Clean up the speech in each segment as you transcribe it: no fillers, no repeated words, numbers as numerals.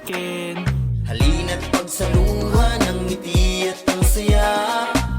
sa'kin. Halina't pagsaluhan ng ngiti at ang saya,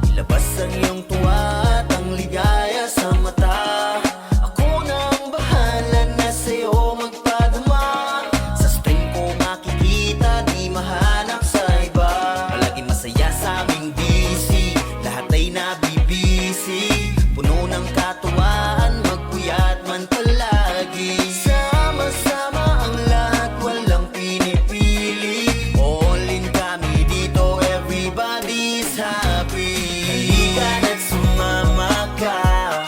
ilabas ang iyong tuwa at ang ligaya sa mata. Ako na ang bahala na sa'yo magpadama. Sa stream ko makikita, di mahanap sa iba. Palagi masaya sa aming busy, lahat ay nabibisi. Puno ng katuwaan, magpuyat man palagi. Sama-sama ang lahat, walang pinipili. All in kami dito, everybody's happy. Halika na't sumama ka,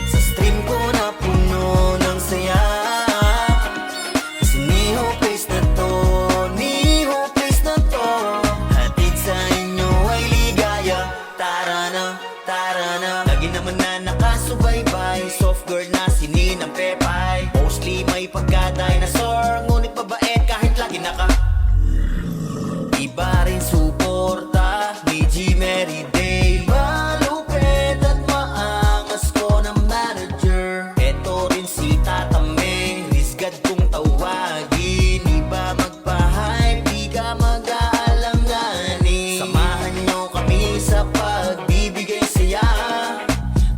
sa stream ko na puno ng saya. Kasi Niho Place na to, Niho Place na to, hatid sa inyo ay ligaya. Tara na, tara na. Lagi naman na nakasubaybay, soft girl na si Ninang Pepay. Mostly may pagka-dinosaur, ngunit mabait kahit lagi naka. Iba rin suporta ni G. Mary Day. Malupit at maangas ko na manager. Eto rin si Tata Meng, risgad kong tawagin. Iba magpa-hype, di ka mag-aalanganin. Samahan nyo kami sa pagbibigay saya.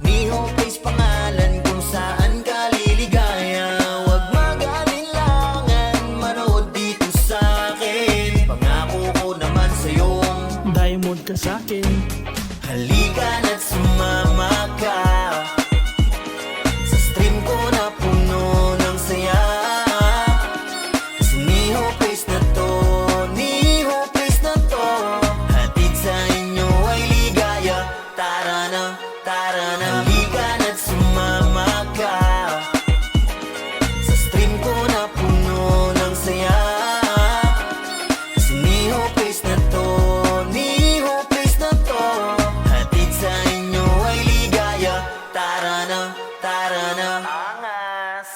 Niho Place pangalan kung saan ka liligaya. Huwag mag-alinlangan, manood dito sa'kin. Pangako ko naman sa'yong Diamond ka sa'kin. halika na't sumama ka, sa stream ko na puno ng saya. Kasi Niho Place na to, Niho Place na to, hatid sa inyo ay ligaya. Tara na, tara na. Halika na't sumama ka, sa stream ko na puno ng saya. Kasi Niho Place na to, Niho Place na to, hatid sa inyo ay ligaya. Tara na, tara na. Angas!